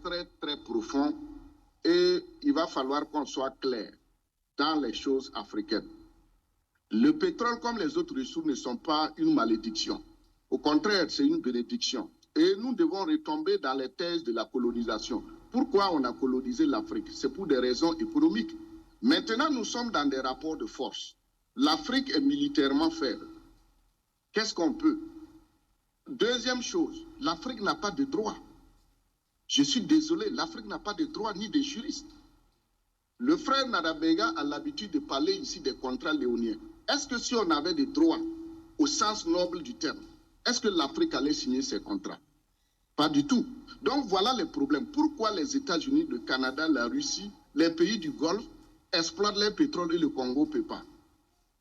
très, très profond et il va falloir qu'on soit clair dans les choses africaines. Le pétrole, comme les autres ressources, ne sont pas une malédiction. Au contraire, c'est une bénédiction. Et nous devons retomber dans les thèses de la colonisation. Pourquoi on a colonisé l'Afrique? C'est pour des raisons économiques. Maintenant, nous sommes dans des rapports de force. L'Afrique est militairement faible. Qu'est-ce qu'on peut? Deuxième chose, l'Afrique n'a pas de droit. Je suis désolé, l'Afrique n'a pas de droit ni de juristes. Le frère Nadabega a l'habitude de parler ici des contrats léoniens. Est-ce que si on avait des droits au sens noble du terme, est-ce que l'Afrique allait signer ces contrats? Pas du tout. Donc voilà les problèmes. Pourquoi les États-Unis, le Canada, la Russie, les pays du Golfe exploitent leur pétrole et le Congo ne peut pas?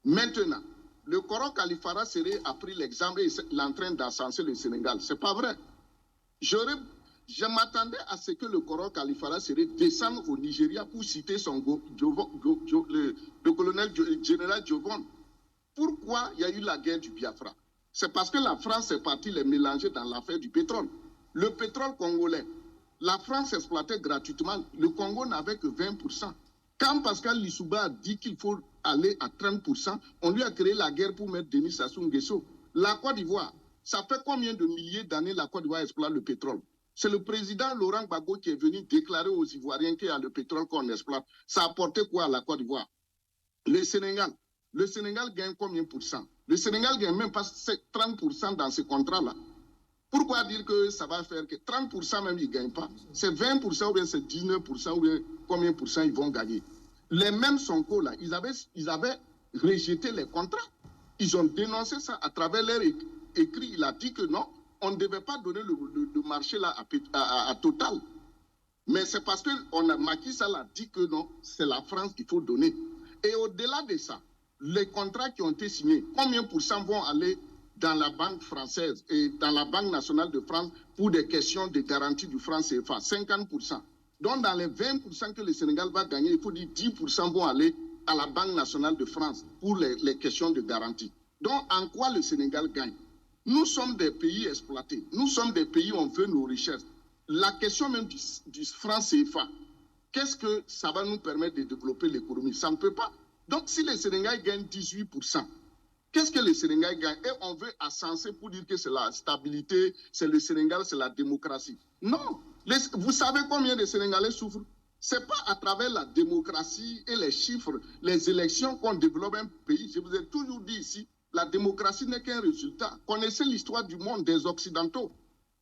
Maintenant, le Koro Kalifara Seré a pris l'exemple et est en train d'ascenser le Sénégal. Ce n'est pas vrai. Je m'attendais à ce que le Koro Kalifara Seré descende au Nigeria pour citer son le colonel général Jovon. Pourquoi il y a eu la guerre du Biafra? C'est parce que la France est partie les mélanger dans l'affaire du pétrole. Le pétrole congolais, la France exploitait gratuitement. Le Congo n'avait que 20%. Quand Pascal Lissouba a dit qu'il faut aller à 30%, on lui a créé la guerre pour mettre Denis Sassou Nguesso. La Côte d'Ivoire, ça fait combien de milliers d'années la Côte d'Ivoire exploite le pétrole? C'est le président Laurent Gbagbo qui est venu déclarer aux Ivoiriens qu'il y a le pétrole qu'on exploite. Ça a apporté quoi à la Côte d'Ivoire? Le Sénégal gagne combien pour cent? Le Sénégal gagne même pas 30% dans ce contrat-là. Pourquoi dire que ça va faire que 30% même ils ne gagnent pas? C'est 20% ou bien c'est 19% ou bien combien pour cent ils vont gagner? Les mêmes Sonko-là, ils avaient rejeté les contrats. Ils ont dénoncé ça à travers leur écrit. Il a dit que non, on ne devait pas donner le marché là à Total. Mais c'est parce que Macky Sall a dit que non, c'est la France qu'il faut donner. Et au-delà de ça, les contrats qui ont été signés, combien pour cent vont aller dans la banque française et dans la Banque nationale de France pour des questions de garantie du franc CFA? 50%. Donc dans les 20% que le Sénégal va gagner, il faut dire 10% vont aller à la Banque nationale de France pour les questions de garantie. Donc en quoi le Sénégal gagne? Nous sommes des pays exploités. Nous sommes des pays où on veut nos richesses. La question même du franc CFA, qu'est-ce que ça va nous permettre de développer l'économie? Ça ne peut pas. Donc si le Sénégal gagne 18%, qu'est-ce que le Sénégal gagne? Et on veut ascenser pour dire que c'est la stabilité, c'est le Sénégal, c'est la démocratie. Non. Vous savez combien de Sénégalais souffrent? Ce n'est pas à travers la démocratie et les chiffres, les élections qu'on développe un pays. Je vous ai toujours dit ici, la démocratie n'est qu'un résultat. Connaissez l'histoire du monde des Occidentaux.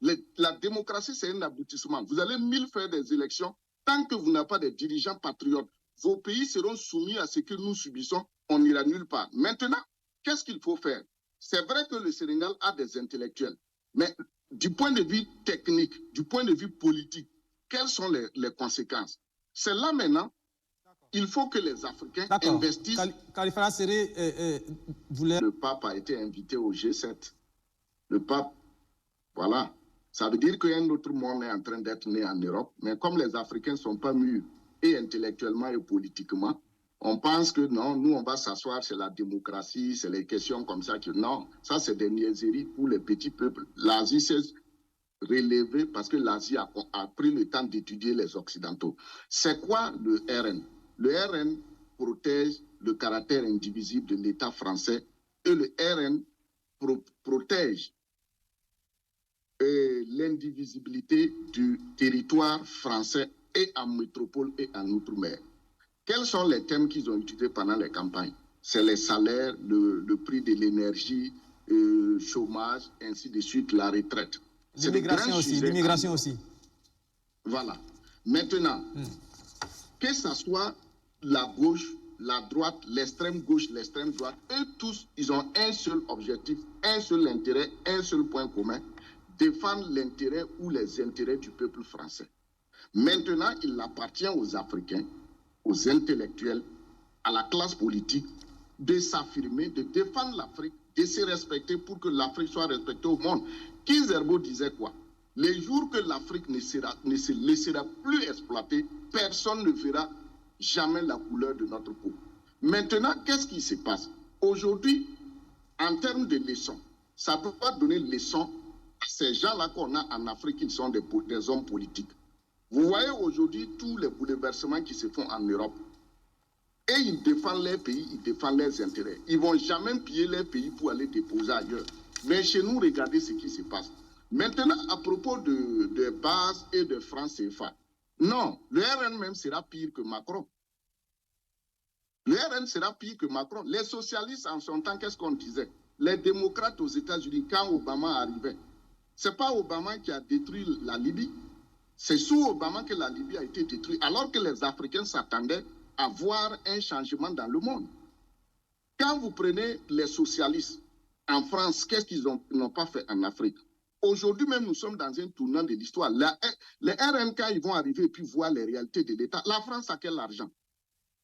La démocratie, c'est un aboutissement. Vous allez 1000 faire des élections. Tant que vous n'avez pas de dirigeants patriotes, vos pays seront soumis à ce que nous subissons. On n'ira nulle part. Maintenant, qu'est-ce qu'il faut faire? C'est vrai que le Sénégal a des intellectuels. Mais du point de vue technique, du point de vue politique, quelles sont les conséquences? C'est là maintenant, il faut que les Africains investissent. Kalifara Seré voulait... Le pape a été invité au G7. Le pape, voilà. Ça veut dire qu'un autre monde est en train d'être né en Europe. Mais comme les Africains ne sont pas mûrs, et intellectuellement et politiquement, on pense que non, nous on va s'asseoir, c'est la démocratie, c'est les questions comme ça. Que non, ça c'est des niaiseries pour les petits peuples. L'Asie s'est relevée parce que l'Asie a pris le temps d'étudier les Occidentaux. C'est quoi le RN? Le RN protège le caractère indivisible de l'État français et le RN protège l'indivisibilité du territoire français et en métropole et en outre-mer. Quels sont les thèmes qu'ils ont utilisés pendant les campagnes? C'est les salaires, le prix de l'énergie, chômage, ainsi de suite, la retraite. L'immigration aussi. Voilà. Maintenant, que ce soit la gauche, la droite, l'extrême gauche, l'extrême droite, eux tous, ils ont un seul objectif, un seul intérêt, un seul point commun, défendre l'intérêt ou les intérêts du peuple français. Maintenant, il appartient aux Africains, aux intellectuels, à la classe politique de s'affirmer, de défendre l'Afrique, de se respecter pour que l'Afrique soit respectée au monde. Kizerbo disait quoi? Les jours que l'Afrique ne se laissera plus exploiter, personne ne verra jamais la couleur de notre peau. Maintenant, qu'est-ce qui se passe? Aujourd'hui, en termes de leçons, ça ne peut pas donner leçon à ces gens-là qu'on a en Afrique qui sont des hommes politiques. Vous voyez aujourd'hui tous les bouleversements qui se font en Europe. Et ils défendent leur pays, ils défendent leurs intérêts. Ils ne vont jamais piller leur pays pour aller déposer ailleurs. Mais chez nous, regardez ce qui se passe. Maintenant, à propos de base et de franc CFA, non, le RN même sera pire que Macron. Le RN sera pire que Macron. Les socialistes, en son temps, qu'est-ce qu'on disait? Les démocrates aux États-Unis, quand Obama arrivait, ce n'est pas Obama qui a détruit la Libye. C'est sous Obama que la Libye a été détruite, alors que les Africains s'attendaient à voir un changement dans le monde. Quand vous prenez les socialistes en France, qu'est-ce qu'ils n'ont pas fait en Afrique? Aujourd'hui même, nous sommes dans un tournant de l'histoire. Les RN, quand ils vont arriver et puis voir les réalités de l'État, la France a quel argent?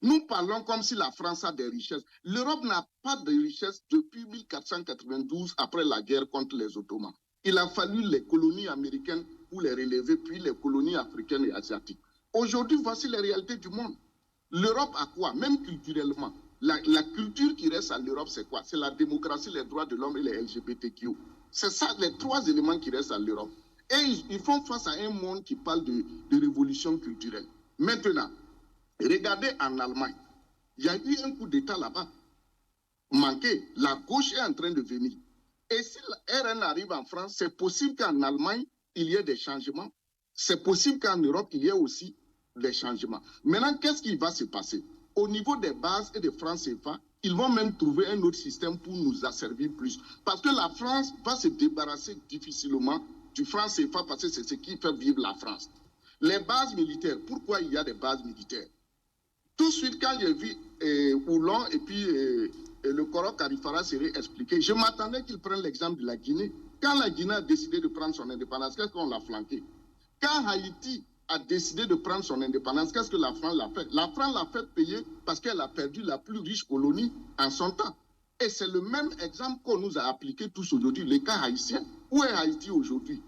Nous parlons comme si la France a des richesses. L'Europe n'a pas de richesses depuis 1492, après la guerre contre les Ottomans. Il a fallu les colonies américaines pour les relever, puis les colonies africaines et asiatiques. Aujourd'hui, voici les réalités du monde. L'Europe a quoi? Même culturellement. La culture qui reste à l'Europe, c'est quoi? C'est la démocratie, les droits de l'homme et les LGBTQ. C'est ça, les trois éléments qui restent à l'Europe. Et ils font face à un monde qui parle de révolution culturelle. Maintenant, regardez en Allemagne. Il y a eu un coup d'État là-bas. Manqué. La gauche est en train de venir. Et si la RN arrive en France, c'est possible qu'en Allemagne, il y ait des changements. C'est possible qu'en Europe, il y ait aussi des changements. Maintenant, qu'est-ce qui va se passer? Au niveau des bases et des francs CFA, ils vont même trouver un autre système pour nous asservir plus. Parce que la France va se débarrasser difficilement du franc CFA parce que c'est ce qui fait vivre la France. Les bases militaires, pourquoi il y a des bases militaires? Tout de suite, quand j'ai vu Oulon et puis le Koro Karifara serait expliqué, je m'attendais qu'ils prennent l'exemple de la Guinée. Quand la Guinée a décidé de prendre son indépendance, qu'est-ce qu'on l'a flanqué? Quand Haïti a décidé de prendre son indépendance, qu'est-ce que la France l'a fait? La France l'a fait payer parce qu'elle a perdu la plus riche colonie en son temps. Et c'est le même exemple qu'on nous a appliqué tous aujourd'hui, le cas haïtien. Où est Haïti aujourd'hui?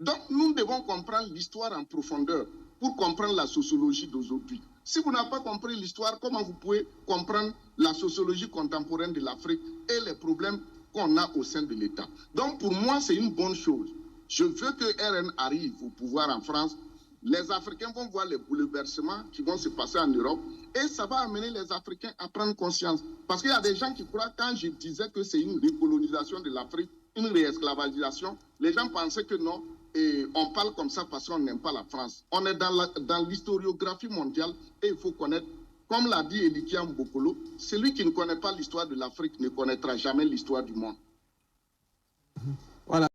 Donc, nous devons comprendre l'histoire en profondeur pour comprendre la sociologie d'aujourd'hui. Si vous n'avez pas compris l'histoire, comment vous pouvez comprendre la sociologie contemporaine de l'Afrique et les problèmes qu'on a au sein de l'État? Donc, pour moi, c'est une bonne chose. Je veux que RN arrive au pouvoir en France. Les Africains vont voir les bouleversements qui vont se passer en Europe et ça va amener les Africains à prendre conscience. Parce qu'il y a des gens qui croient, quand je disais que c'est une recolonisation de l'Afrique, une réesclavagisation, les gens pensaient que non, et on parle comme ça parce qu'on n'aime pas la France. On est dans l'historiographie mondiale et il faut connaître, comme l'a dit Elikia Mbokolo, celui qui ne connaît pas l'histoire de l'Afrique ne connaîtra jamais l'histoire du monde. Voilà.